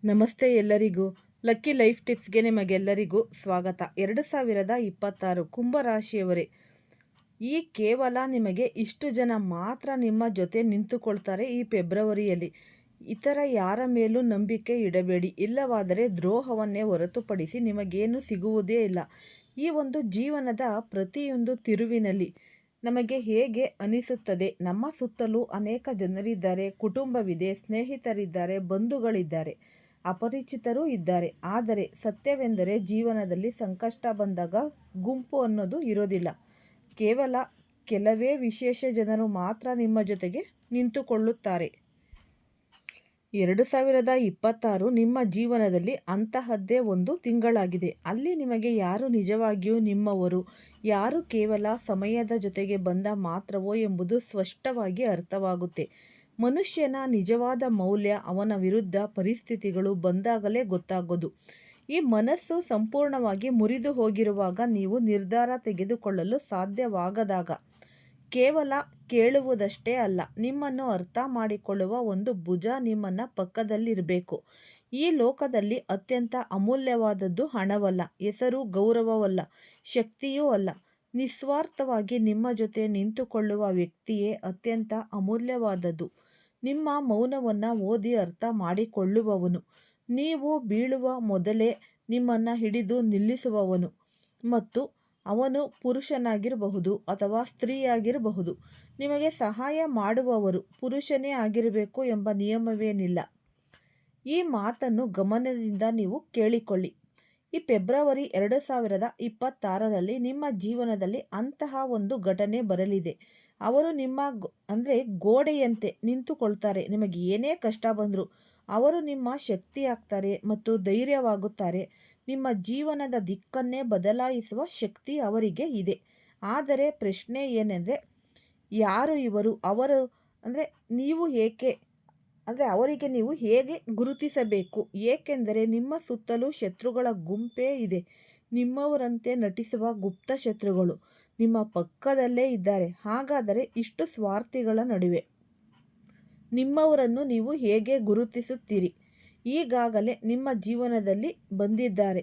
ನಮಸ್ತೆ ಎಲ್ಲರಿಗೂ. Lucky life ಟಿಪ್ಸ್ಗೆ ನಿಮಗೆಲ್ಲರಿಗೂ ಸ್ವಾಗತ. 2026 ಕುಂಭರಾಶಿಯವರೇ, ಈ ಕೇವಲ ನಿಮಗೆ ಇಷ್ಟು ಜನ ಮಾತ್ರ ನಿಮ್ಮ ಜೊತೆ ನಿಂತುಕೊಳ್ತಾರೆ ಈ ಫೆಬ್ರವರಿಯಲ್ಲಿ. ಇತರ ಯಾರ ಮೇಲೂ ನಂಬಿಕೆ ಇಡಬೇಡಿ, ಇಲ್ಲವಾದರೆ ದ್ರೋಹವನ್ನೇ ಹೊರತುಪಡಿಸಿ ನಿಮಗೇನು ಸಿಗುವುದೇ ಇಲ್ಲ. ಈ ಒಂದು ಜೀವನದ ಪ್ರತಿಯೊಂದು ತಿರುವಿನಲ್ಲಿ ನಮಗೆ ಹೇಗೆ ಅನಿಸುತ್ತದೆ, ನಮ್ಮ ಸುತ್ತಲೂ ಅನೇಕ ಜನರಿದ್ದಾರೆ, ಕುಟುಂಬವಿದೆ, ಸ್ನೇಹಿತರಿದ್ದಾರೆ, ಬಂಧುಗಳಿದ್ದಾರೆ, ಅಪರಿಚಿತರೂ ಇದ್ದಾರೆ. ಆದರೆ ಸತ್ಯವೆಂದರೆ ಜೀವನದಲ್ಲಿ ಸಂಕಷ್ಟ ಬಂದಾಗ ಗುಂಪು ಅನ್ನೋದು ಇರೋದಿಲ್ಲ. ಕೇವಲ ಕೆಲವೇ ವಿಶೇಷ ಜನರು ಮಾತ್ರ ನಿಮ್ಮ ಜೊತೆಗೆ ನಿಂತುಕೊಳ್ಳುತ್ತಾರೆ. 2026 ನಿಮ್ಮ ಜೀವನದಲ್ಲಿ ಅಂತಹದ್ದೇ ಒಂದು ತಿಂಗಳಾಗಿದೆ. ಅಲ್ಲಿ ನಿಮಗೆ ಯಾರು ನಿಜವಾಗಿಯೂ ನಿಮ್ಮವರು, ಯಾರು ಕೇವಲ ಸಮಯದ ಜೊತೆಗೆ ಬಂದ ಮಾತ್ರವೋ ಎಂಬುದು ಸ್ಪಷ್ಟವಾಗಿ ಅರ್ಥವಾಗುತ್ತೆ. ಮನುಷ್ಯನ ನಿಜವಾದ ಮೌಲ್ಯ ಅವನ ವಿರುದ್ಧ ಪರಿಸ್ಥಿತಿಗಳು ಬಂದಾಗಲೇ ಗೊತ್ತಾಗೋದು. ಈ ಮನಸ್ಸು ಸಂಪೂರ್ಣವಾಗಿ ಮುರಿದು ಹೋಗಿರುವಾಗ, ನೀವು ನಿರ್ಧಾರ ತೆಗೆದುಕೊಳ್ಳಲು ಸಾಧ್ಯವಾಗದಾಗ, ಕೇವಲ ಕೇಳುವುದಷ್ಟೇ ಅಲ್ಲ, ನಿಮ್ಮನ್ನು ಅರ್ಥ ಮಾಡಿಕೊಳ್ಳುವ ಒಂದು ಭುಜ ನಿಮ್ಮನ್ನ ಪಕ್ಕದಲ್ಲಿರಬೇಕು. ಈ ಲೋಕದಲ್ಲಿ ಅತ್ಯಂತ ಅಮೂಲ್ಯವಾದದ್ದು ಹಣವಲ್ಲ, ಹೆಸರು, ಗೌರವವಲ್ಲ, ಶಕ್ತಿಯೂ ಅಲ್ಲ. ನಿಸ್ವಾರ್ಥವಾಗಿ ನಿಮ್ಮ ಜೊತೆ ನಿಂತುಕೊಳ್ಳುವ ವ್ಯಕ್ತಿಯೇ ಅತ್ಯಂತ ಅಮೂಲ್ಯವಾದದ್ದು. ನಿಮ್ಮ ಮೌನವನ್ನು ಓದಿ ಅರ್ಥ ಮಾಡಿಕೊಳ್ಳುವವನು, ನೀವು ಬೀಳುವ ಮೊದಲೇ ನಿಮ್ಮನ್ನು ಹಿಡಿದು ನಿಲ್ಲಿಸುವವನು. ಮತ್ತು ಅವನು ಪುರುಷನಾಗಿರಬಹುದು ಅಥವಾ ಸ್ತ್ರೀಯಾಗಿರಬಹುದು. ನಿಮಗೆ ಸಹಾಯ ಮಾಡುವವರು ಪುರುಷನೇ ಆಗಿರಬೇಕು ಎಂಬ ನಿಯಮವೇನಿಲ್ಲ. ಈ ಮಾತನ್ನು ಗಮನದಿಂದ ನೀವು ಕೇಳಿಕೊಳ್ಳಿ. ಈ ಫೆಬ್ರವರಿ 2026ರಲ್ಲಿ ನಿಮ್ಮ ಜೀವನದಲ್ಲಿ ಅಂತಹ ಒಂದು ಘಟನೆ ಬರಲಿದೆ. ಅವರು ನಿಮ್ಮ ಗೋಡೆಯಂತೆ ನಿಂತುಕೊಳ್ತಾರೆ. ನಿಮಗೆ ಏನೇ ಕಷ್ಟ ಬಂದರೂ ಅವರು ನಿಮ್ಮ ಶಕ್ತಿಯಾಗ್ತಾರೆ ಮತ್ತು ಧೈರ್ಯವಾಗುತ್ತಾರೆ. ನಿಮ್ಮ ಜೀವನದ ದಿಕ್ಕನ್ನೇ ಬದಲಾಯಿಸುವ ಶಕ್ತಿ ಅವರಿಗೆ ಇದೆ. ಆದರೆ ಪ್ರಶ್ನೆ ಏನೆಂದರೆ, ಯಾರು ಇವರು? ನೀವು ಏಕೆ ಅವರಿಗೆ ನೀವು ಹೇಗೆ ಗುರುತಿಸಬೇಕು? ಏಕೆಂದರೆ ನಿಮ್ಮ ಸುತ್ತಲೂ ಶತ್ರುಗಳ ಗುಂಪೇ ಇದೆ. ನಿಮ್ಮವರಂತೆ ನಟಿಸುವ ಗುಪ್ತ ಶತ್ರುಗಳು ನಿಮ್ಮ ಪಕ್ಕದಲ್ಲೇ ಇದ್ದಾರೆ. ಹಾಗಾದರೆ ಇಷ್ಟು ಸ್ವಾರ್ಥಿಗಳ ನಡುವೆ ನಿಮ್ಮವರನ್ನು ನೀವು ಹೇಗೆ ಗುರುತಿಸುತ್ತೀರಿ? ಈಗಾಗಲೇ ನಿಮ್ಮ ಜೀವನದಲ್ಲಿ ಬಂದಿದ್ದಾರೆ.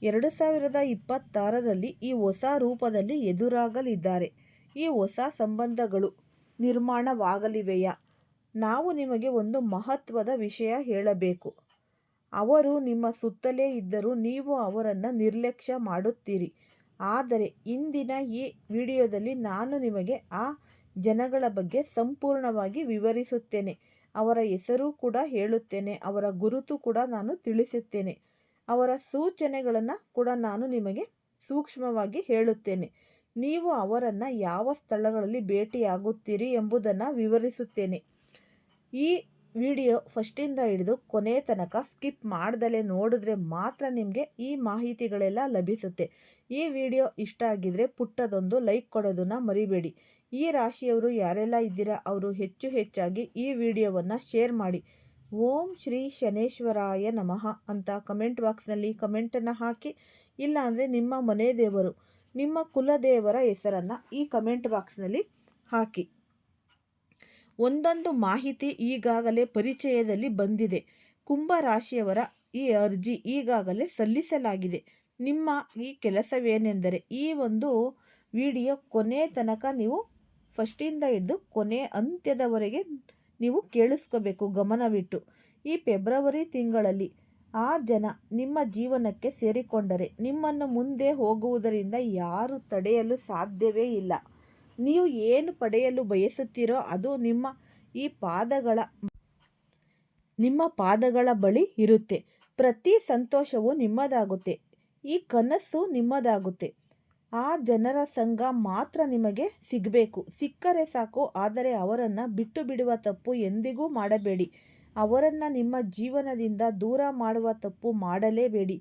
2026ರಲ್ಲಿ ಈ ಹೊಸ ರೂಪದಲ್ಲಿ ಎದುರಾಗಲಿದ್ದಾರೆ. ಈ ಹೊಸ ಸಂಬಂಧಗಳು ನಿರ್ಮಾಣವಾಗಲಿವೆಯಾ? ನಾವು ನಿಮಗೆ ಒಂದು ಮಹತ್ವದ ವಿಷಯ ಹೇಳಬೇಕು. ಅವರು ನಿಮ್ಮ ಸುತ್ತಲೇ ಇದ್ದರೂ ನೀವು ಅವರನ್ನು ನಿರ್ಲಕ್ಷ್ಯ ಮಾಡುತ್ತೀರಿ. ಆದರೆ ಇಂದಿನ ಈ ವಿಡಿಯೋದಲ್ಲಿ ನಾನು ನಿಮಗೆ ಆ ಜನಗಳ ಬಗ್ಗೆ ಸಂಪೂರ್ಣವಾಗಿ ವಿವರಿಸುತ್ತೇನೆ. ಅವರ ಹೆಸರು ಕೂಡ ಹೇಳುತ್ತೇನೆ, ಅವರ ಗುರುತು ಕೂಡ ನಾನು ತಿಳಿಸುತ್ತೇನೆ, ಅವರ ಸೂಚನೆಗಳನ್ನು ಕೂಡ ನಾನು ನಿಮಗೆ ಸೂಕ್ಷ್ಮವಾಗಿ ಹೇಳುತ್ತೇನೆ. ನೀವು ಅವರನ್ನು ಯಾವ ಸ್ಥಳಗಳಲ್ಲಿ ಭೇಟಿಯಾಗುತ್ತೀರಿ ಎಂಬುದನ್ನು ವಿವರಿಸುತ್ತೇನೆ. ಈ ವಿಡಿಯೋ ಫಸ್ಟಿಂದ ಹಿಡಿದು ಕೊನೆ ತನಕ ಸ್ಕಿಪ್ ಮಾಡ್ದಲೇ ನೋಡಿದ್ರೆ ಮಾತ್ರ ನಿಮಗೆ ಈ ಮಾಹಿತಿಗಳೆಲ್ಲ ಲಭಿಸುತ್ತೆ. ಈ ವಿಡಿಯೋ ಇಷ್ಟ ಆಗಿದ್ರೆ ಪುಟ್ಟದೊಂದು ಲೈಕ್ ಕೊಡೋದನ್ನು ಮರಿಬೇಡಿ. ಈ ರಾಶಿಯವರು ಯಾರೆಲ್ಲ ಇದ್ದೀರಾ ಅವರು ಹೆಚ್ಚಾಗಿ ಈ ವಿಡಿಯೋವನ್ನು ಶೇರ್ ಮಾಡಿ. ಓಂ ಶ್ರೀ ಶನೇಶ್ವರಾಯ ನಮಃ ಅಂತ ಕಮೆಂಟ್ ಬಾಕ್ಸ್ನಲ್ಲಿ ಕಮೆಂಟನ್ನು ಹಾಕಿ. ಇಲ್ಲಾಂದರೆ ನಿಮ್ಮ ಮನೆ ದೇವರು, ನಿಮ್ಮ ಕುಲದೇವರ ಹೆಸರನ್ನು ಈ ಕಮೆಂಟ್ ಬಾಕ್ಸ್ನಲ್ಲಿ ಹಾಕಿ. ಒಂದೊಂದು ಮಾಹಿತಿ ಈಗಾಗಲೇ ಪರಿಚಯದಲ್ಲಿ ಬಂದಿದೆ. ಕುಂಭ ರಾಶಿಯವರ ಈ ಅರ್ಜಿ ಈಗಾಗಲೇ ಸಲ್ಲಿಸಲಾಗಿದೆ. ನಿಮ್ಮ ಈ ಕೆಲಸವೇನೆಂದರೆ, ಈ ಒಂದು ವಿಡಿಯೋ ಕೊನೆ ತನಕ ನೀವು ಫಸ್ಟಿಂದ ಹಿಡಿದು ಕೊನೆ ಅಂತ್ಯದವರೆಗೆ ನೀವು ಕೇಳಿಸ್ಕೋಬೇಕು ಗಮನವಿಟ್ಟು. ಈ ಫೆಬ್ರವರಿ ತಿಂಗಳಲ್ಲಿ ಆ ಜನ ನಿಮ್ಮ ಜೀವನಕ್ಕೆ ಸೇರಿಕೊಂಡರೆ ನಿಮ್ಮನ್ನು ಮುಂದೆ ಹೋಗುವುದರಿಂದ ಯಾರು ತಡೆಯಲು ಸಾಧ್ಯವೇ ಇಲ್ಲ. ನೀವು ಏನು ಪಡೆಯಲು ಬಯಸುತ್ತೀರೋ ಅದು ನಿಮ್ಮ ಪಾದಗಳ ಬಳಿ ಇರುತ್ತೆ. ಪ್ರತಿ ಸಂತೋಷವೂ ನಿಮ್ಮದಾಗುತ್ತೆ. ಈ ಕನಸು ನಿಮ್ಮದಾಗುತ್ತೆ. ಆ ಜನರ ಸಂಘ ಮಾತ್ರ ನಿಮಗೆ ಸಿಗಬೇಕು. ಸಿಕ್ಕರೆ ಸಾಕು. ಆದರೆ ಅವರನ್ನು ಬಿಟ್ಟು ಬಿಡುವ ತಪ್ಪು ಎಂದಿಗೂ ಮಾಡಬೇಡಿ. ಅವರನ್ನು ನಿಮ್ಮ ಜೀವನದಿಂದ ದೂರ ಮಾಡುವ ತಪ್ಪು ಮಾಡಲೇಬೇಡಿ.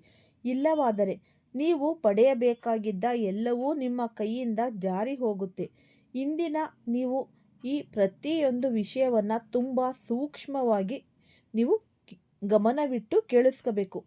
ಇಲ್ಲವಾದರೆ ನೀವು ಪಡೆಯಬೇಕಾಗಿದ್ದ ಎಲ್ಲವೂ ನಿಮ್ಮ ಕೈಯಿಂದ ಜಾರಿ ಹೋಗುತ್ತೆ. ಇಂದಿನ ನೀವು ಈ ಪ್ರತಿಯೊಂದು ವಿಷಯವನ್ನು ತುಂಬ ಸೂಕ್ಷ್ಮವಾಗಿ ನೀವು ಗಮನವಿಟ್ಟು ಕೇಳಿಸ್ಕೋಬೇಕು.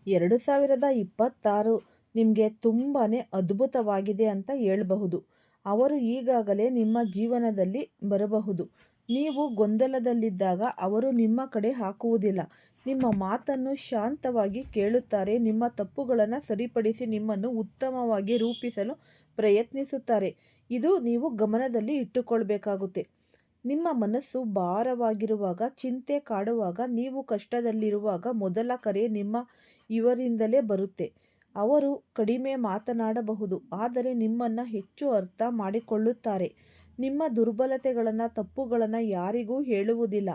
2026 ನಿಮಗೆ ತುಂಬಾ ಅದ್ಭುತವಾಗಿದೆ ಅಂತ ಹೇಳಬಹುದು. ಅವರು ಈಗಾಗಲೇ ನಿಮ್ಮ ಜೀವನದಲ್ಲಿ ಬರಬಹುದು. ನೀವು ಗೊಂದಲದಲ್ಲಿದ್ದಾಗ ಅವರು ನಿಮ್ಮ ಕಡೆ ಹಾಕುವುದಿಲ್ಲ. ನಿಮ್ಮ ಮಾತನ್ನು ಶಾಂತವಾಗಿ ಕೇಳುತ್ತಾರೆ. ನಿಮ್ಮ ತಪ್ಪುಗಳನ್ನು ಸರಿಪಡಿಸಿ ನಿಮ್ಮನ್ನು ಉತ್ತಮವಾಗಿ ರೂಪಿಸಲು ಪ್ರಯತ್ನಿಸುತ್ತಾರೆ. ಇದು ನೀವು ಗಮನದಲ್ಲಿ ಇಟ್ಟುಕೊಳ್ಬೇಕಾಗುತ್ತೆ. ನಿಮ್ಮ ಮನಸ್ಸು ಭಾರವಾಗಿರುವಾಗ, ಚಿಂತೆ ಕಾಡುವಾಗ, ನೀವು ಕಷ್ಟದಲ್ಲಿರುವಾಗ ಮೊದಲ ಕರೆ ಇವರಿಂದಲೇ ಬರುತ್ತೆ. ಅವರು ಕಡಿಮೆ ಮಾತನಾಡಬಹುದು, ಆದರೆ ನಿಮ್ಮನ್ನು ಹೆಚ್ಚು ಅರ್ಥ ಮಾಡಿಕೊಳ್ಳುತ್ತಾರೆ. ನಿಮ್ಮ ದುರ್ಬಲತೆಗಳನ್ನು, ತಪ್ಪುಗಳನ್ನು ಯಾರಿಗೂ ಹೇಳುವುದಿಲ್ಲ.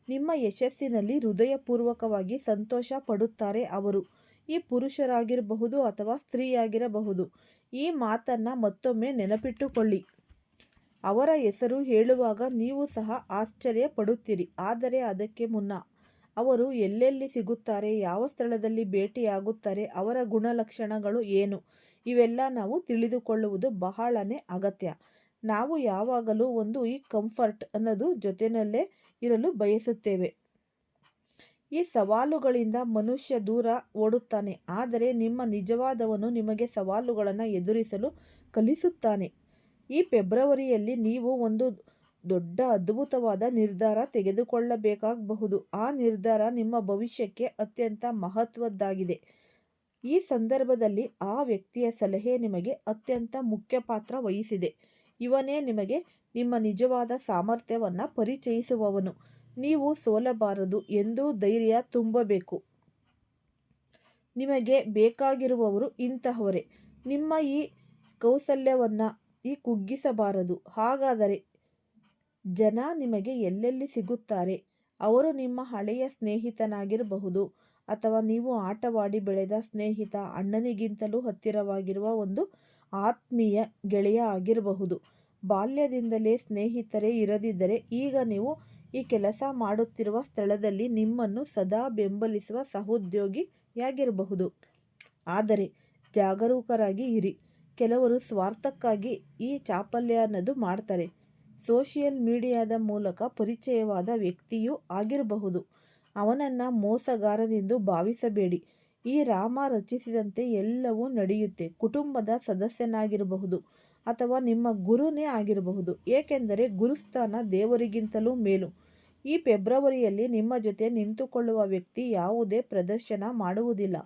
ನಿಮ್ಮ ಯಶಸ್ಸಿನಲ್ಲಿ ಹೃದಯಪೂರ್ವಕವಾಗಿ ಸಂತೋಷ ಪಡುತ್ತಾರೆ ಅವರು. ಈ ಪುರುಷರಾಗಿರಬಹುದು ಅಥವಾ ಸ್ತ್ರೀಯಾಗಿರಬಹುದು. ಈ ಮಾತನ್ನು ಮತ್ತೊಮ್ಮೆ ನೆನಪಿಟ್ಟುಕೊಳ್ಳಿ. ಅವರ ಹೆಸರು ಹೇಳುವಾಗ ನೀವು ಸಹ ಆಶ್ಚರ್ಯ ಪಡುತ್ತೀರಿ. ಆದರೆ ಅದಕ್ಕೆ ಮುನ್ನ ಅವರು ಎಲ್ಲೆಲ್ಲಿ ಸಿಗುತ್ತಾರೆ, ಯಾವ ಸ್ಥಳದಲ್ಲಿ ಭೇಟಿಯಾಗುತ್ತಾರೆ, ಅವರ ಗುಣಲಕ್ಷಣಗಳು ಏನು, ಇವೆಲ್ಲ ನಾವು ತಿಳಿದುಕೊಳ್ಳುವುದು ಬಹಳನೇ ಅಗತ್ಯ. ನಾವು ಯಾವಾಗಲೂ ಈ ಕಂಫರ್ಟ್ ಅನ್ನೋದು ಜೊತೆಯಲ್ಲೇ ಇರಲು ಬಯಸುತ್ತೇವೆ. ಈ ಸವಾಲುಗಳಿಂದ ಮನುಷ್ಯ ದೂರ ಓಡುತ್ತಾನೆ, ಆದರೆ ನಿಮ್ಮ ನಿಜವಾದವನು ನಿಮಗೆ ಸವಾಲುಗಳನ್ನು ಎದುರಿಸಲು ಕಲಿಸುತ್ತಾನೆ. ಈ ಫೆಬ್ರವರಿಯಲ್ಲಿ ನೀವು ಒಂದು ದೊಡ್ಡ ಅದ್ಭುತವಾದ ನಿರ್ಧಾರ ತೆಗೆದುಕೊಳ್ಳಬೇಕಾಗಬಹುದು. ಆ ನಿರ್ಧಾರ ನಿಮ್ಮ ಭವಿಷ್ಯಕ್ಕೆ ಅತ್ಯಂತ ಮಹತ್ವದ್ದಾಗಿದೆ. ಈ ಸಂದರ್ಭದಲ್ಲಿ ಆ ವ್ಯಕ್ತಿಯ ಸಲಹೆ ನಿಮಗೆ ಅತ್ಯಂತ ಮುಖ್ಯ ಪಾತ್ರ ವಹಿಸಿದೆ. ಇವನೇ ನಿಮಗೆ ನಿಮ್ಮ ನಿಜವಾದ ಸಾಮರ್ಥ್ಯವನ್ನು ಪರಿಚಯಿಸುವವನು. ನೀವು ಸೋಲಬಾರದು ಎಂದು ಧೈರ್ಯ ತುಂಬಬೇಕು. ನಿಮಗೆ ಬೇಕಾಗಿರುವವರು ಇಂತಹವರೇ. ನಿಮ್ಮ ಈ ಕೌಶಲ್ಯವನ್ನು ಕುಗ್ಗಿಸಬಾರದು. ಹಾಗಾದರೆ ಜನ ನಿಮಗೆ ಎಲ್ಲೆಲ್ಲಿ ಸಿಗುತ್ತಾರೆ? ಅವರು ನಿಮ್ಮ ಹಳೆಯ ಸ್ನೇಹಿತನಾಗಿರಬಹುದು, ಅಥವಾ ನೀವು ಆಟವಾಡಿ ಬೆಳೆದ ಸ್ನೇಹಿತ, ಅಣ್ಣನಿಗಿಂತಲೂ ಹತ್ತಿರವಾಗಿರುವ ಒಂದು ಆತ್ಮೀಯ ಗೆಳೆಯ ಆಗಿರಬಹುದು. ಬಾಲ್ಯದಿಂದಲೇ ಸ್ನೇಹಿತರೇ ಇರದಿದ್ದರೆ ಈಗ ನೀವು ಈ ಕೆಲಸ ಮಾಡುತ್ತಿರುವ ಸ್ಥಳದಲ್ಲಿ ನಿಮ್ಮನ್ನು ಸದಾ ಬೆಂಬಲಿಸುವ ಸಹೋದ್ಯೋಗಿಯಾಗಿರಬಹುದು. ಆದರೆ ಜಾಗರೂಕರಾಗಿ ಇರಿ. ಕೆಲವರು ಸ್ವಾರ್ಥಕ್ಕಾಗಿ ಈ ಚಾಪಲ್ಯ ಅನ್ನೋದು ಮಾಡ್ತಾರೆ. ಸೋಷಿಯಲ್ ಮೀಡಿಯಾದ ಮೂಲಕ ಪರಿಚಯವಾದ ವ್ಯಕ್ತಿಯೂ ಆಗಿರಬಹುದು. ಅವನನ್ನು ಮೋಸಗಾರನೆಂದು ಭಾವಿಸಬೇಡಿ. ಈ ರಾಮ ರಚಿಸಿದಂತೆ ಎಲ್ಲವೂ ನಡೆಯುತ್ತೆ. ಕುಟುಂಬದ ಸದಸ್ಯನಾಗಿರಬಹುದು ಅಥವಾ ನಿಮ್ಮ ಗುರುನೇ ಆಗಿರಬಹುದು, ಏಕೆಂದರೆ ಗುರುಸ್ಥಾನ ದೇವರಿಗಿಂತಲೂ ಮೇಲು. ಈ ಫೆಬ್ರವರಿಯಲ್ಲಿ ನಿಮ್ಮ ಜೊತೆ ನಿಂತುಕೊಳ್ಳುವ ವ್ಯಕ್ತಿ ಯಾವುದೇ ಪ್ರದರ್ಶನ ಮಾಡುವುದಿಲ್ಲ,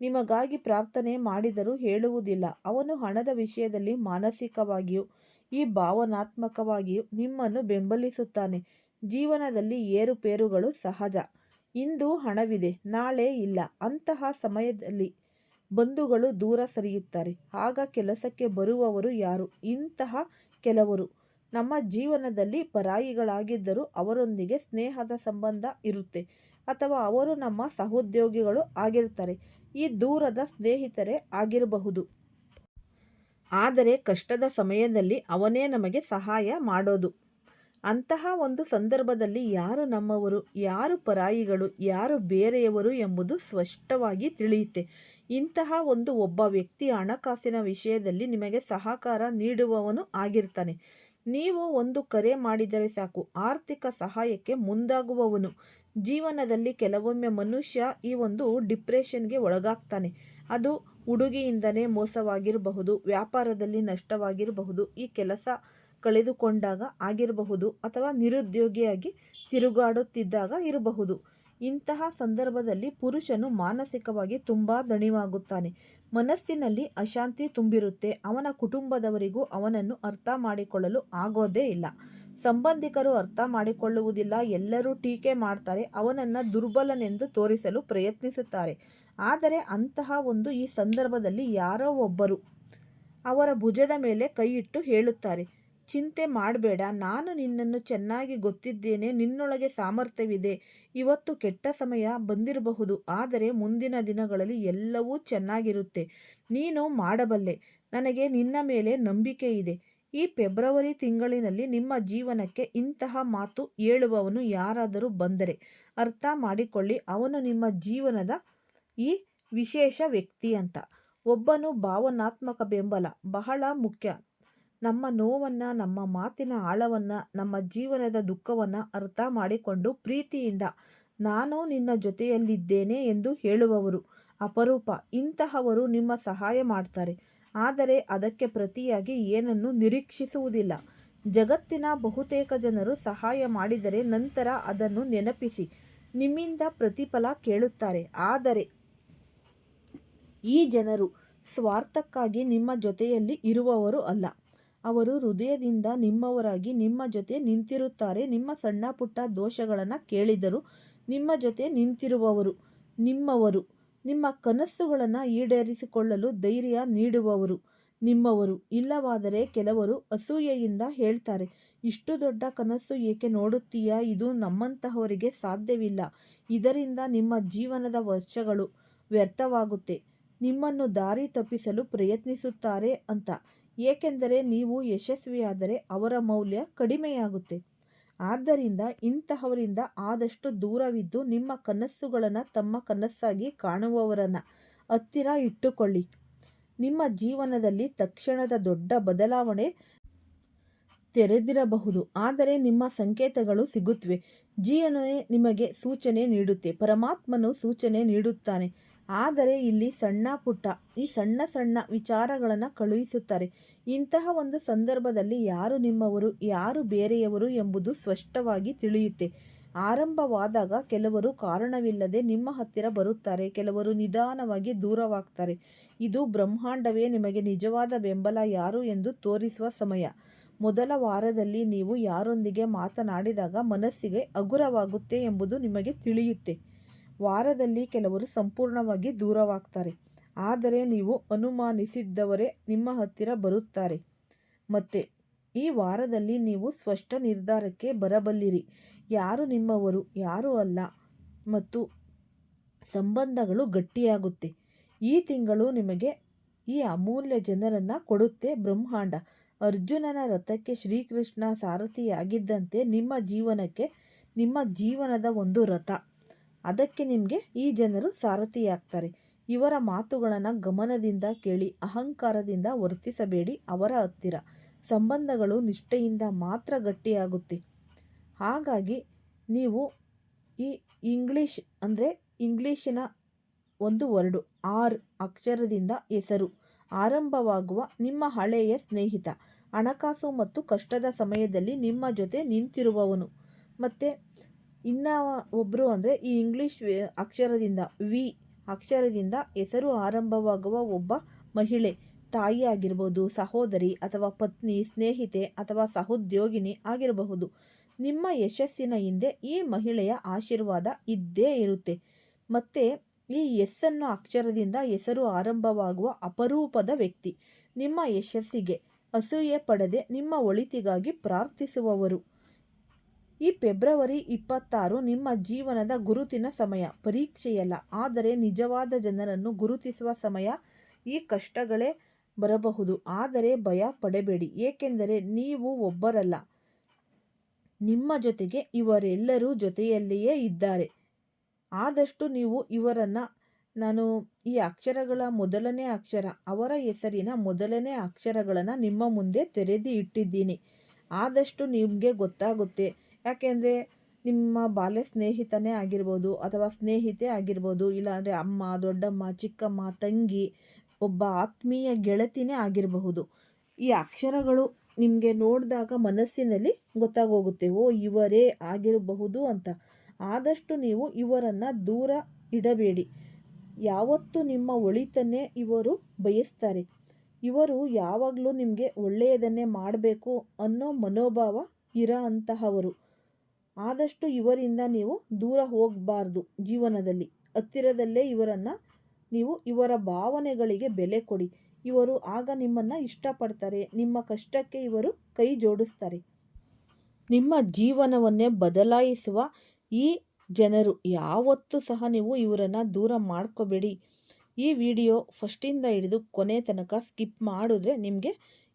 ನಿಮಗಾಗಿ ಪ್ರಾರ್ಥನೆ ಮಾಡಿದರೂ ಹೇಳುವುದಿಲ್ಲ. ಅವನು ಹಣದ ವಿಷಯದಲ್ಲಿ ಮಾನಸಿಕವಾಗಿಯೂ ಭಾವನಾತ್ಮಕವಾಗಿಯೂ ನಿಮ್ಮನ್ನು ಬೆಂಬಲಿಸುತ್ತಾನೆ. ಜೀವನದಲ್ಲಿ ಏರುಪೇರುಗಳು ಸಹಜ. ಇಂದು ಹಣವಿದೆ, ನಾಳೆ ಇಲ್ಲ. ಅಂತಹ ಸಮಯದಲ್ಲಿ ಬಂಧುಗಳು ದೂರ ಸರಿಯುತ್ತಾರೆ. ಆಗ ಕೆಲಸಕ್ಕೆ ಬರುವವರು ಯಾರು? ಇಂತಹ ಕೆಲವರು ನಮ್ಮ ಜೀವನದಲ್ಲಿ ಪರಾಯಿಗಳಾಗಿದ್ದರೂ ಅವರೊಂದಿಗೆ ಸ್ನೇಹದ ಸಂಬಂಧ ಇರುತ್ತೆ, ಅಥವಾ ಅವರು ನಮ್ಮ ಸಹೋದ್ಯೋಗಿಗಳು ಆಗಿರ್ತಾರೆ. ಈ ದೂರದ ಸ್ನೇಹಿತರೇ ಆಗಿರಬಹುದು. ಆದರೆ ಕಷ್ಟದ ಸಮಯದಲ್ಲಿ ಅವನೇ ನಮಗೆ ಸಹಾಯ ಮಾಡೋದು. ಅಂತಹ ಒಂದು ಸಂದರ್ಭದಲ್ಲಿ ಯಾರು ನಮ್ಮವರು, ಯಾರು ಪರಾಯಿಗಳು, ಯಾರು ಬೇರೆಯವರು ಎಂಬುದು ಸ್ಪಷ್ಟವಾಗಿ ತಿಳಿಯುತ್ತೆ. ಇಂತಹ ಒಬ್ಬ ವ್ಯಕ್ತಿ ಹಣಕಾಸಿನ ವಿಷಯದಲ್ಲಿ ನಿಮಗೆ ಸಹಕಾರ ನೀಡುವವನು ಆಗಿರ್ತಾನೆ. ನೀವು ಒಂದು ಕರೆ ಮಾಡಿದರೆ ಸಾಕು, ಆರ್ಥಿಕ ಸಹಾಯಕ್ಕೆ ಮುಂದಾಗುವವನು. ಜೀವನದಲ್ಲಿ ಕೆಲವೊಮ್ಮೆ ಮನುಷ್ಯ ಈ ಡಿಪ್ರೆಷನ್ಗೆ ಒಳಗಾಗ್ತಾನೆ. ಅದು ಹುಡುಗಿಯಿಂದನೇ ಮೋಸವಾಗಿರಬಹುದು, ವ್ಯಾಪಾರದಲ್ಲಿ ನಷ್ಟವಾಗಿರಬಹುದು, ಈ ಕೆಲಸ ಕಳೆದುಕೊಂಡಾಗ ಆಗಿರಬಹುದು, ಅಥವಾ ನಿರುದ್ಯೋಗಿಯಾಗಿ ತಿರುಗಾಡುತ್ತಿದ್ದಾಗ ಇರಬಹುದು. ಇಂತಹ ಸಂದರ್ಭದಲ್ಲಿ ಪುರುಷನು ಮಾನಸಿಕವಾಗಿ ತುಂಬ ದಣಿವಾಗುತ್ತಾನೆ. ಮನಸ್ಸಿನಲ್ಲಿ ಅಶಾಂತಿ ತುಂಬಿರುತ್ತೆ. ಅವನ ಕುಟುಂಬದವರಿಗೂ ಅವನನ್ನು ಅರ್ಥ ಮಾಡಿಕೊಳ್ಳಲು ಆಗೋದೇ ಇಲ್ಲ. ಸಂಬಂಧಿಕರು ಅರ್ಥ ಮಾಡಿಕೊಳ್ಳುವುದಿಲ್ಲ. ಎಲ್ಲರೂ ಟೀಕೆ ಮಾಡ್ತಾರೆ. ಅವನನ್ನು ದುರ್ಬಲನೆಂದು ತೋರಿಸಲು ಪ್ರಯತ್ನಿಸುತ್ತಾರೆ. ಆದರೆ ಅಂತಹ ಈ ಸಂದರ್ಭದಲ್ಲಿ ಯಾರೋ ಒಬ್ಬರು ಅವರ ಭುಜದ ಮೇಲೆ ಕೈಯಿಟ್ಟು ಹೇಳುತ್ತಾರೆ, ಚಿಂತೆ ಮಾಡಬೇಡ, ನಾನು ನಿನ್ನನ್ನು ಚೆನ್ನಾಗಿ ಗೊತ್ತಿದ್ದೇನೆ, ನಿನ್ನೊಳಗೆ ಸಾಮರ್ಥ್ಯವಿದೆ. ಇವತ್ತು ಕೆಟ್ಟ ಸಮಯ ಬಂದಿರಬಹುದು, ಆದರೆ ಮುಂದಿನ ದಿನಗಳಲ್ಲಿ ಎಲ್ಲವೂ ಚೆನ್ನಾಗಿರುತ್ತೆ. ನೀನು ಮಾಡಬಲ್ಲೆ, ನನಗೆ ನಿನ್ನ ಮೇಲೆ ನಂಬಿಕೆ ಇದೆ. ಈ ಫೆಬ್ರವರಿ ತಿಂಗಳಿನಲ್ಲಿ ನಿಮ್ಮ ಜೀವನಕ್ಕೆ ಇಂತಹ ಮಾತು ಹೇಳುವವನು ಯಾರಾದರೂ ಬಂದರೆ ಅರ್ಥ ಮಾಡಿಕೊಳ್ಳಿ, ಅವನು ನಿಮ್ಮ ಜೀವನದ ಈ ವಿಶೇಷ ವ್ಯಕ್ತಿ ಅಂತ. ಒಬ್ಬನು ಭಾವನಾತ್ಮಕ ಬೆಂಬಲ ಬಹಳ ಮುಖ್ಯ. ನಮ್ಮ ನೋವನ್ನು, ನಮ್ಮ ಮಾತಿನ ಆಳವನ್ನು, ನಮ್ಮ ಜೀವನದ ದುಃಖವನ್ನು ಅರ್ಥ ಮಾಡಿಕೊಂಡು ಪ್ರೀತಿಯಿಂದ ನಾನು ನಿನ್ನ ಜೊತೆಯಲ್ಲಿದ್ದೇನೆ ಎಂದು ಹೇಳುವವರು ಅಪರೂಪ. ಇಂತಹವರು ನಿಮ್ಮ ಸಹಾಯ ಮಾಡ್ತಾರೆ, ಆದರೆ ಅದಕ್ಕೆ ಪ್ರತಿಯಾಗಿ ಏನನ್ನು ನಿರೀಕ್ಷಿಸುವುದಿಲ್ಲ. ಜಗತ್ತಿನ ಬಹುತೇಕ ಜನರು ಸಹಾಯ ಮಾಡಿದರೆ ನಂತರ ಅದನ್ನು ನೆನಪಿಸಿ ನಿಮ್ಮಿಂದ ಪ್ರತಿಫಲ ಕೇಳುತ್ತಾರೆ. ಆದರೆ ಈ ಜನರು ಸ್ವಾರ್ಥಕ್ಕಾಗಿ ನಿಮ್ಮ ಜೊತೆಯಲ್ಲಿ ಇರುವವರು ಅಲ್ಲ. ಅವರು ಹೃದಯದಿಂದ ನಿಮ್ಮವರಾಗಿ ನಿಮ್ಮ ಜೊತೆ ನಿಂತಿರುತ್ತಾರೆ. ನಿಮ್ಮ ಸಣ್ಣ ಪುಟ್ಟ ದೋಷಗಳನ್ನು ಕೇಳಿದರೂ ನಿಮ್ಮ ಜೊತೆ ನಿಂತಿರುವವರು, ನಿಮ್ಮವರು. ನಿಮ್ಮ ಕನಸುಗಳನ್ನು ಈಡೇರಿಸಿಕೊಳ್ಳಲು ಧೈರ್ಯ ನೀಡುವವರು ನಿಮ್ಮವರು. ಇಲ್ಲವಾದರೆ ಕೆಲವರು ಅಸೂಯೆಯಿಂದ ಹೇಳ್ತಾರೆ, ಇಷ್ಟು ದೊಡ್ಡ ಕನಸು ಏಕೆ ನೋಡುತ್ತೀಯಾ? ಇದು ನಮ್ಮಂತಹವರಿಗೆ ಸಾಧ್ಯವಿಲ್ಲ. ಇದರಿಂದ ನಿಮ್ಮ ಜೀವನದ ವರ್ಷಗಳು ವ್ಯರ್ಥವಾಗುತ್ತೆ. ನಿಮ್ಮನ್ನು ದಾರಿ ತಪ್ಪಿಸಲು ಪ್ರಯತ್ನಿಸುತ್ತಾರೆ ಅಂತ. ಏಕೆಂದರೆ ನೀವು ಯಶಸ್ವಿಯಾದರೆ ಅವರ ಮೌಲ್ಯ ಕಡಿಮೆಯಾಗುತ್ತೆ. ಆದ್ದರಿಂದ ಇಂತಹವರಿಂದ ಆದಷ್ಟು ದೂರವಿದ್ದು ನಿಮ್ಮ ಕನಸುಗಳನ್ನು ತಮ್ಮ ಕನಸಾಗಿ ಕಾಣುವವರನ್ನು ಹತ್ತಿರ ಇಟ್ಟುಕೊಳ್ಳಿ. ನಿಮ್ಮ ಜೀವನದಲ್ಲಿ ತಕ್ಷಣದ ದೊಡ್ಡ ಬದಲಾವಣೆ ತೆರೆದಿರಬಹುದು, ಆದರೆ ನಿಮ್ಮ ಸಂಕೇತಗಳು ಸಿಗುತ್ತವೆ. ಜೀವನವೇ ನಿಮಗೆ ಸೂಚನೆ ನೀಡುತ್ತೆ, ಪರಮಾತ್ಮನು ಸೂಚನೆ ನೀಡುತ್ತಾನೆ. ಆದರೆ ಇಲ್ಲಿ ಈ ಸಣ್ಣ ಸಣ್ಣ ವಿಚಾರಗಳನ್ನು ಕಳುಹಿಸುತ್ತಾರೆ. ಇಂತಹ ಒಂದು ಸಂದರ್ಭದಲ್ಲಿ ಯಾರು ನಿಮ್ಮವರು, ಯಾರು ಬೇರೆಯವರು ಎಂಬುದು ಸ್ಪಷ್ಟವಾಗಿ ತಿಳಿಯುತ್ತೆ. ಆರಂಭವಾದಾಗ ಕೆಲವರು ಕಾರಣವಿಲ್ಲದೆ ನಿಮ್ಮ ಹತ್ತಿರ ಬರುತ್ತಾರೆ, ಕೆಲವರು ನಿಧಾನವಾಗಿ ದೂರವಾಗ್ತಾರೆ. ಇದು ಬ್ರಹ್ಮಾಂಡವೇ ನಿಮಗೆ ನಿಜವಾದ ಬೆಂಬಲ ಯಾರು ಎಂದು ತೋರಿಸುವ ಸಮಯ. ಮೊದಲ ವಾರದಲ್ಲಿ ನೀವು ಯಾರೊಂದಿಗೆ ಮಾತನಾಡಿದಾಗ ಮನಸ್ಸಿಗೆ ಹಗುರವಾಗುತ್ತೆ ಎಂಬುದು ನಿಮಗೆ ತಿಳಿಯುತ್ತೆ. ವಾರದಲ್ಲಿ ಕೆಲವರು ಸಂಪೂರ್ಣವಾಗಿ ದೂರವಾಗ್ತಾರೆ, ಆದರೆ ನೀವು ಅನುಮಾನಿಸಿದ್ದವರೇ ನಿಮ್ಮ ಹತ್ತಿರ ಬರುತ್ತಾರೆ. ಮತ್ತೆ ಈ ವಾರದಲ್ಲಿ ನೀವು ಸ್ಪಷ್ಟ ನಿರ್ಧಾರಕ್ಕೆ ಬರಬಲ್ಲಿರಿ, ಯಾರು ನಿಮ್ಮವರು, ಯಾರು ಅಲ್ಲ, ಮತ್ತು ಸಂಬಂಧಗಳು ಗಟ್ಟಿಯಾಗುತ್ತೆ. ಈ ತಿಂಗಳು ನಿಮಗೆ ಈ ಅಮೂಲ್ಯ ಜನರನ್ನು ಕೊಡುತ್ತೆ ಬ್ರಹ್ಮಾಂಡ. ಅರ್ಜುನನ ರಥಕ್ಕೆ ಶ್ರೀಕೃಷ್ಣ ಸಾರಥಿಯಾಗಿದ್ದಂತೆ ನಿಮ್ಮ ಜೀವನದ ಒಂದು ರಥ, ಅದಕ್ಕೆ ನಿಮಗೆ ಈ ಜನರು ಸಾರಥಿಯಾಗ್ತಾರೆ. ಇವರ ಮಾತುಗಳನ್ನು ಗಮನದಿಂದ ಕೇಳಿ, ಅಹಂಕಾರದಿಂದ ವರ್ತಿಸಬೇಡಿ. ಅವರ ಹತ್ತಿರ ಸಂಬಂಧಗಳು ನಿಷ್ಠೆಯಿಂದ ಮಾತ್ರ ಗಟ್ಟಿಯಾಗುತ್ತೆ. ಹಾಗಾಗಿ ನೀವು ಈ ಇಂಗ್ಲೀಷಿನ ಒಂದು ವರ್ಡು, ಆರ್ ಅಕ್ಷರದಿಂದ ಹೆಸರು ಆರಂಭವಾಗುವ ನಿಮ್ಮ ಹಳೆಯ ಸ್ನೇಹಿತ, ಹಣಕಾಸು ಮತ್ತು ಕಷ್ಟದ ಸಮಯದಲ್ಲಿ ನಿಮ್ಮ ಜೊತೆ ನಿಂತಿರುವವನು. ಮತ್ತು ಇನ್ನು ಒಬ್ಬರು ಈ ಇಂಗ್ಲೀಷ್ ಅಕ್ಷರದಿಂದ ವಿ ಅಕ್ಷರದಿಂದ ಹೆಸರು ಆರಂಭವಾಗುವ ಒಬ್ಬ ಮಹಿಳೆ, ತಾಯಿ ಆಗಿರ್ಬೋದು, ಸಹೋದರಿ ಅಥವಾ ಪತ್ನಿ, ಸ್ನೇಹಿತೆ ಅಥವಾ ಸಹೋದ್ಯೋಗಿನಿ ಆಗಿರಬಹುದು. ನಿಮ್ಮ ಯಶಸ್ಸಿನ ಹಿಂದೆ ಈ ಮಹಿಳೆಯ ಆಶೀರ್ವಾದ ಇದ್ದೇ ಇರುತ್ತೆ. ಮತ್ತು ಈ ಎಸ್ ಅನ್ನೋ ಅಕ್ಷರದಿಂದ ಹೆಸರು ಆರಂಭವಾಗುವ ಅಪರೂಪದ ವ್ಯಕ್ತಿ, ನಿಮ್ಮ ಯಶಸ್ಸಿಗೆ ಅಸೂಯೆ ಪಡದೆ ನಿಮ್ಮ ಒಳಿತಿಗಾಗಿ ಪ್ರಾರ್ಥಿಸುವವರು. ಈ ಫೆಬ್ರವರಿ 26 ನಿಮ್ಮ ಜೀವನದ ಗುರುತಿನ ಸಮಯ. ಪರೀಕ್ಷೆಯಲ್ಲ, ಆದರೆ ನಿಜವಾದ ಜನರನ್ನು ಗುರುತಿಸುವ ಸಮಯ. ಈ ಕಷ್ಟಗಳೇ ಬರಬಹುದು, ಆದರೆ ಭಯ ಪಡಬೇಡಿ, ಏಕೆಂದರೆ ನೀವು ಒಬ್ಬರಲ್ಲ, ನಿಮ್ಮ ಜೊತೆಗೆ ಇವರೆಲ್ಲರೂ ಜೊತೆಯಲ್ಲಿಯೇ ಇದ್ದಾರೆ. ಆದಷ್ಟು ನೀವು ಇವರನ್ನು, ನಾನು ಈ ಅಕ್ಷರಗಳ ಮೊದಲನೇ ಅಕ್ಷರ, ಅವರ ಹೆಸರಿನ ಮೊದಲನೇ ಅಕ್ಷರಗಳನ್ನು ನಿಮ್ಮ ಮುಂದೆ ತೆರೆದು ಇಟ್ಟಿದ್ದೀನಿ. ಆದಷ್ಟು ನಿಮಗೆ ಗೊತ್ತಾಗುತ್ತೆ. ಯಾಕೆಂದರೆ ನಿಮ್ಮ ಬಾಲ್ಯ ಸ್ನೇಹಿತನೇ ಆಗಿರ್ಬೋದು, ಅಥವಾ ಸ್ನೇಹಿತೆ ಆಗಿರ್ಬೋದು, ಇಲ್ಲಾಂದರೆ ಅಮ್ಮ, ದೊಡ್ಡಮ್ಮ, ಚಿಕ್ಕಮ್ಮ, ತಂಗಿ, ಒಬ್ಬ ಆತ್ಮೀಯ ಗೆಳತಿನೇ ಆಗಿರಬಹುದು. ಈ ಅಕ್ಷರಗಳು ನಿಮಗೆ ನೋಡಿದಾಗ ಮನಸ್ಸಿನಲ್ಲಿ ಗೊತ್ತಾಗೋಗುತ್ತೆ, ಓ ಇವರೇ ಆಗಿರಬಹುದು ಅಂತ. ಆದಷ್ಟು ನೀವು ಇವರನ್ನು ದೂರ ಇಡಬೇಡಿ. ಯಾವತ್ತೂ ನಿಮ್ಮ ಒಳಿತನ್ನೇ ಇವರು ಬಯಸ್ತಾರೆ. ಇವರು ಯಾವಾಗಲೂ ನಿಮಗೆ ಒಳ್ಳೆಯದನ್ನೇ ಮಾಡಬೇಕು ಅನ್ನೋ ಮನೋಭಾವ ಇರೋ ಅಂತಹವರು. ಆದಷ್ಟು ಇವರಿಂದ ನೀವು ದೂರ ಹೋಗಬಾರ್ದು. ಜೀವನದಲ್ಲಿ ಹತ್ತಿರದಲ್ಲೇ ಇವರ ಭಾವನೆಗಳಿಗೆ ಬೆಲೆ ಕೊಡಿ. ಇವರು ಆಗ ನಿಮ್ಮನ್ನು ಇಷ್ಟಪಡ್ತಾರೆ. ನಿಮ್ಮ ಕಷ್ಟಕ್ಕೆ ಇವರು ಕೈ ಜೋಡಿಸ್ತಾರೆ. ನಿಮ್ಮ ಜೀವನವನ್ನೇ ಬದಲಾಯಿಸುವ ಈ ಜನರು, ಯಾವತ್ತೂ ಸಹ ನೀವು ಇವರನ್ನು ದೂರ ಮಾಡ್ಕೋಬೇಡಿ. ಈ ವಿಡಿಯೋ ಫಸ್ಟಿಂದ ಹಿಡಿದು ಕೊನೆ ತನಕ ಸ್ಕಿಪ್ ಮಾಡಿದ್ರೆ ನಿಮಗೆ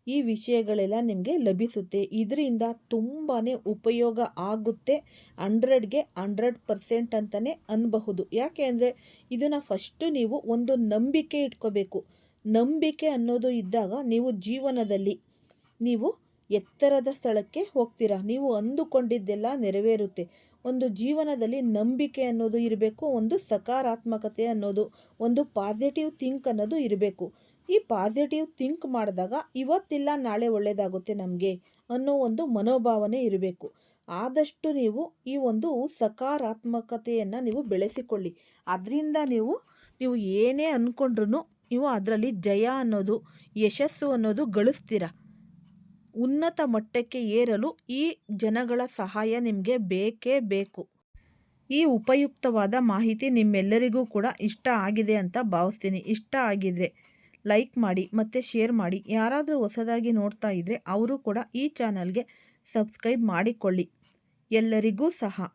ಈ ವಿಷಯಗಳೆಲ್ಲ ನಿಮಗೆ ಲಭಿಸುತ್ತೆ. ಇದರಿಂದ ತುಂಬಾ ಉಪಯೋಗ ಆಗುತ್ತೆ. 100ಗೆ 100% ಅಂತಲೇ ಅನ್ನಬಹುದು. ಯಾಕೆ ಅಂದರೆ ಇದನ್ನು ಫಸ್ಟು ನೀವು ಒಂದು ನಂಬಿಕೆ ಇಟ್ಕೋಬೇಕು. ನಂಬಿಕೆ ಅನ್ನೋದು ಇದ್ದಾಗ ನೀವು ಜೀವನದಲ್ಲಿ ನೀವು ಎತ್ತರದ ಸ್ಥಳಕ್ಕೆ ಹೋಗ್ತೀರಾ. ನೀವು ಅಂದುಕೊಂಡಿದ್ದೆಲ್ಲ ನೆರವೇರುತ್ತೆ. ಒಂದು ಜೀವನದಲ್ಲಿ ನಂಬಿಕೆ ಅನ್ನೋದು ಇರಬೇಕು, ಒಂದು ಸಕಾರಾತ್ಮಕತೆ ಅನ್ನೋದು, ಒಂದು ಪಾಸಿಟಿವ್ ಥಿಂಕ್ ಅನ್ನೋದು ಇರಬೇಕು. ಈ ಪಾಸಿಟಿವ್ ಥಿಂಕ್ ಮಾಡಿದಾಗ ಇವತ್ತಿಲ್ಲ ನಾಳೆ ಒಳ್ಳೆಯದಾಗುತ್ತೆ ನಮಗೆ ಅನ್ನೋ ಒಂದು ಮನೋಭಾವನೆ ಇರಬೇಕು. ಆದಷ್ಟು ನೀವು ಈ ಒಂದು ಸಕಾರಾತ್ಮಕತೆಯನ್ನು ನೀವು ಬೆಳೆಸಿಕೊಳ್ಳಿ. ಅದರಿಂದ ನೀವು ಏನೇ ಅಂದ್ಕೊಂಡ್ರೂ ನೀವು ಅದರಲ್ಲಿ ಜಯ ಅನ್ನೋದು, ಯಶಸ್ಸು ಅನ್ನೋದು ಗಳಿಸ್ತೀರ. ಉನ್ನತ ಮಟ್ಟಕ್ಕೆ ಏರಲು ಈ ಜನಗಳ ಸಹಾಯ ನಿಮಗೆ ಬೇಕೇ ಬೇಕು. ಈ ಉಪಯುಕ್ತವಾದ ಮಾಹಿತಿ ನಿಮ್ಮೆಲ್ಲರಿಗೂ ಕೂಡ ಇಷ್ಟ ಆಗಿದೆ ಅಂತ ಭಾವಿಸ್ತೀನಿ. ಇಷ್ಟ ಆಗಿದ್ರೆ ಲೈಕ್ ಮಾಡಿ ಮತ್ತು ಶೇರ್ ಮಾಡಿ. ಯಾರಾದರೂ ಹೊಸದಾಗಿ ನೋಡ್ತಾ ಇದ್ದರೆ ಅವರು ಕೂಡ ಈ ಚಾನಲ್ಗೆ ಸಬ್ಸ್ಕ್ರೈಬ್ ಮಾಡಿಕೊಳ್ಳಿ. ಎಲ್ಲರಿಗೂ ಸಹ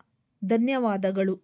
ಧನ್ಯವಾದಗಳು.